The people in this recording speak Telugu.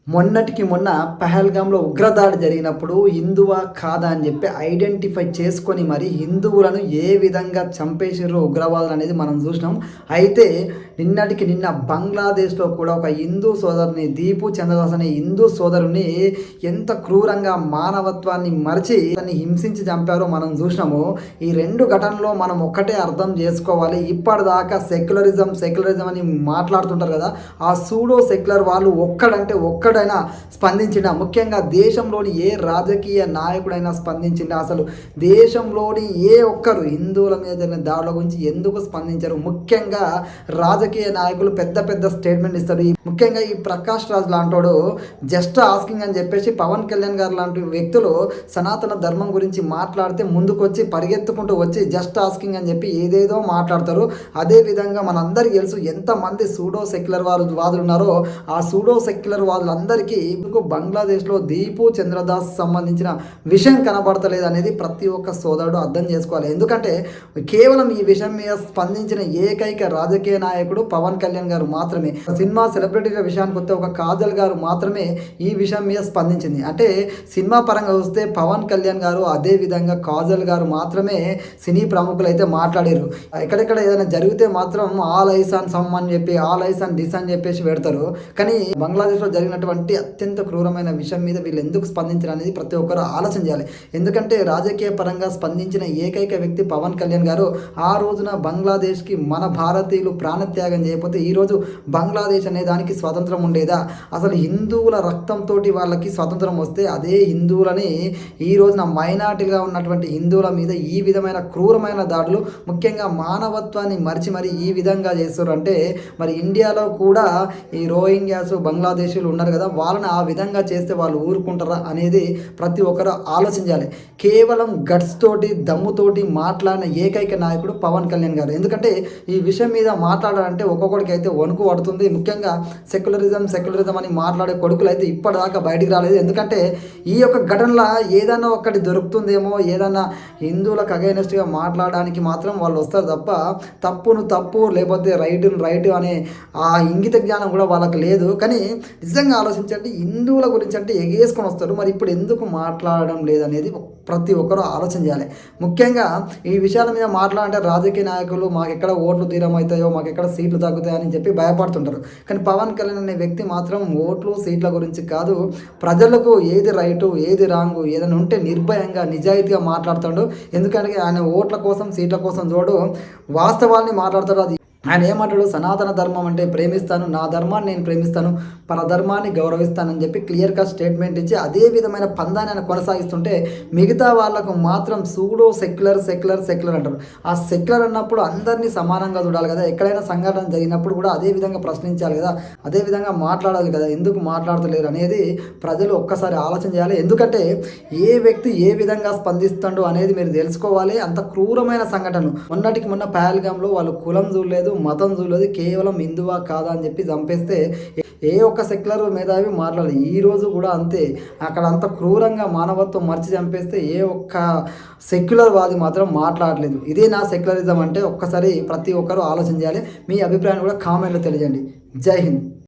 మొన్నటికి మొన్న పహల్గామ్‌లో ఉగ్రదాడి జరిగినప్పుడు హిందువా? కాదా? అని చెప్పి ఐడెంటిఫై చేసుకొని మరి హిందువులను ఏ విధంగా చంపేసిర్రో ఉగ్రవాదులనేది మనం చూసినాం. అయితే నిన్నటికి నిన్న బంగ్లాదేశ్‌లో కూడా ఒక హిందూ సోదరుని దీపు చంద్రదాస్ అనే హిందూ సోదరుడిని ఎంత క్రూరంగా మానవత్వాన్ని మరిచి అతన్ని హింసించి చంపారో మనం చూసినాము. ఈ 2 ఘటనలో మనం ఒక్కటే అర్థం చేసుకోవాలి. ఇప్పటిదాకా సెక్యులరిజం అని మాట్లాడుతుంటారు కదా! ఆ సూడో సెక్యులర్ వాళ్ళు ఒక్కడైనా స్పందించిండా? ముఖ్యంగా దేశంలోని ఏ రాజకీయ నాయకుడైనా స్పందించిండా? అసలు దేశంలోని ఏ ఒక్కరు హిందువుల మీద జరిగిన దాడుల గురించి ఎందుకు స్పందించరు? ముఖ్యంగా రాజకీయ నాయకులు పెద్ద పెద్ద స్టేట్మెంట్ ఇస్తారు. ముఖ్యంగా ఈ ప్రకాష్ రాజ్ లాంటోడు జస్ట్ ఆస్కింగ్ అని చెప్పేసి పవన్ కళ్యాణ్ గారు లాంటి వ్యక్తులు సనాతన ధర్మం గురించి మాట్లాడితే ముందుకొచ్చి పరిగెత్తుకుంటూ వచ్చి జస్ట్ ఆస్కింగ్ అని చెప్పి ఏదేదో మాట్లాడతారు. అదేవిధంగా మనందరికీ తెలుసు ఎంతమంది సూడో సెక్యులర్ వాదులు ఉన్నారో ఆ సూడో సెక్యులర్ వాదులందరికీ ఇప్పుడు బంగ్లాదేశ్లో దీపు చంద్రదాస్ సంబంధించిన విషయం కనబడతలేదు అనేది ప్రతి ఒక్క సోదరుడు అర్థం చేసుకోవాలి. ఎందుకంటే కేవలం ఈ విషయం మీద స్పందించిన ఏకైక రాజకీయ నాయకుడు పవన్ కళ్యాణ్ గారు మాత్రమే. సినిమా సెలబ్రిటీల విషయానికి వస్తే ఒక కాజల్ గారు మాత్రమే ఈ విషయం మీద స్పందించింది. అంటే సినిమా పరంగా చూస్తే పవన్ కళ్యాణ్ గారు అదే విధంగా కాజల్ గారు మాత్రమే సినీ ప్రముఖులు అయితే మాట్లాడారు. ఎక్కడెక్కడ ఏదైనా జరిగితే మాత్రం ఆల్ ఐస్ ఆన్ సమ్ అని చెప్పి ఆల్ ఐస్ ఆన్ దిస్ అని చెప్పేసి పెడతారు. కానీ బంగ్లాదేశ్లో జరిగినటువంటి అత్యంత క్రూరమైన విషయం మీద వీళ్ళు ఎందుకు స్పందించారు అనేది ప్రతి ఒక్కరు ఆలోచన చేయాలి. ఎందుకంటే రాజకీయ పరంగా స్పందించిన ఏకైక వ్యక్తి పవన్ కళ్యాణ్ గారు. ఆ రోజున బంగ్లాదేశ్కి మన భారతీయులు ప్రాణత్యాగం చేయకపోతే ఈరోజు బంగ్లాదేశ్ అనే దానికి స్వతంత్రం ఉండేదా? అసలు హిందువుల రక్తంతో వాళ్ళకి స్వతంత్రం వస్తే అదే హిందువులని ఈ రోజున మైనార్టీలుగా ఉన్నటువంటి హిందువుల మీద ఈ విధమైన క్రూరమైన దాడులు, ముఖ్యంగా మానవత్వాన్ని మరిచి మరి ఈ విధంగా చేస్తారు అంటే మరి ఇండియాలో కూడా ఈ రోహింగ్యాస్ బంగ్లాదేశీలు ఉన్నారు కదా, వాళ్ళని ఆ విధంగా చేస్తే వాళ్ళు ఊరుకుంటారా అనేది ప్రతి ఒక్కరు ఆలోచించాలి. కేవలం గట్స్ తోటి దమ్ముతోటి మాట్లాడిన ఏకైక నాయకుడు పవన్ కళ్యాణ్ గారు. ఎందుకంటే ఈ విషయం మీద మాట్లాడాలంటే ఒక్కొక్కడికి అయితే వణుకు పడుతుంది. ముఖ్యంగా సెక్యులరిజం అని మాట్లాడే కొడుకులు అయితే ఇప్పటిదాకా బయటికి రాలేదు. ఎందుకంటే ఈ యొక్క ఘటనలో ఏదైనా ఒక్కటి దొరుకుతుందేమో, ఏదైనా హిందువులకు అగైనెస్ట్గా మాట్లాడడానికి మాత్రం వాళ్ళు వస్తారు తప్ప తప్పును తప్పు లేకపోతే రైట్ అనే ఆ ఇంగిత జ్ఞానం కూడా వాళ్ళకి లేదు. కానీ నిజంగా ఆలోచించండి, హిందువుల గురించి అంటే ఎగేసుకొని వస్తారు, మరి ఇప్పుడు ఎందుకు మాట్లాడడం లేదనేది ప్రతి ఒక్కరూ ఆలోచన చేయాలి. ముఖ్యంగా ఈ విషయాల మీద మాట్లాడంటే రాజకీయ నాయకులు మాకెక్కడ ఓట్లు దూరం అవుతాయో, మాకెక్కడ సీట్లు తగ్గుతాయని చెప్పి భయపడుతుంటారు. కానీ పవన్ కళ్యాణ్ అనే వ్యక్తి మాత్రం ఓట్లు సీట్ల గురించి కాదు, ప్రజలకు ఏది రైటు ఏది రాంగు ఏదైనా ఉంటే నిర్భయంగా నిజాయితీగా మాట్లాడుతాడు. ఎందుకంటే ఆయన ఓట్ల కోసం సీట్ల కోసం చూడు, వాస్తవాల్ని మాట్లాడతాడు. అది ఆయన ఏమంటాడు? సనాతన ధర్మం అంటే ప్రేమిస్తాను, నా ధర్మాన్ని నేను ప్రేమిస్తాను, పరధర్మాన్ని గౌరవిస్తానని చెప్పి క్లియర్ కట్ స్టేట్మెంట్ ఇచ్చి అదే విధమైన పందాన్ని ఆయన కొనసాగిస్తుంటే మిగతా వాళ్ళకు మాత్రం సూడో సెక్యులర్ అంటారు. ఆ సెక్యులర్ అన్నప్పుడు అందరినీ సమానంగా చూడాలి కదా, ఎక్కడైనా సంఘటన జరిగినప్పుడు కూడా అదే విధంగా ప్రశ్నించాలి కదా, అదే విధంగా మాట్లాడాలి కదా, ఎందుకు మాట్లాడతలేరు అనేది ప్రజలు ఒక్కసారి ఆలోచన చేయాలి. ఎందుకంటే ఏ వ్యక్తి ఏ విధంగా స్పందిస్తాడు అనేది మీరు తెలుసుకోవాలి. అంత క్రూరమైన సంఘటనలు మొన్నటికి మొన్న పహల్గామ్లో వాళ్ళు కులం చూడలేదు, మతం చూడలేదు, కేవలం హిందువా కాదా అని చెప్పి చంపేస్తే ఏ ఒక్క సెక్యులర్ మేధావి మాట్లాడలేదు. ఈరోజు కూడా అంతే, అక్కడ అంత క్రూరంగా మానవత్వం మర్చి చంపేస్తే ఏ ఒక్క సెక్యులర్ వాది మాత్రం మాట్లాడలేదు. ఇదే నా సెక్యులరిజం అంటే ఒక్కసారి ప్రతి ఒక్కరూ ఆలోచన చేయాలి. మీ అభిప్రాయాన్ని కూడా కామెంట్లో తెలియజేయండి. జై హింద్.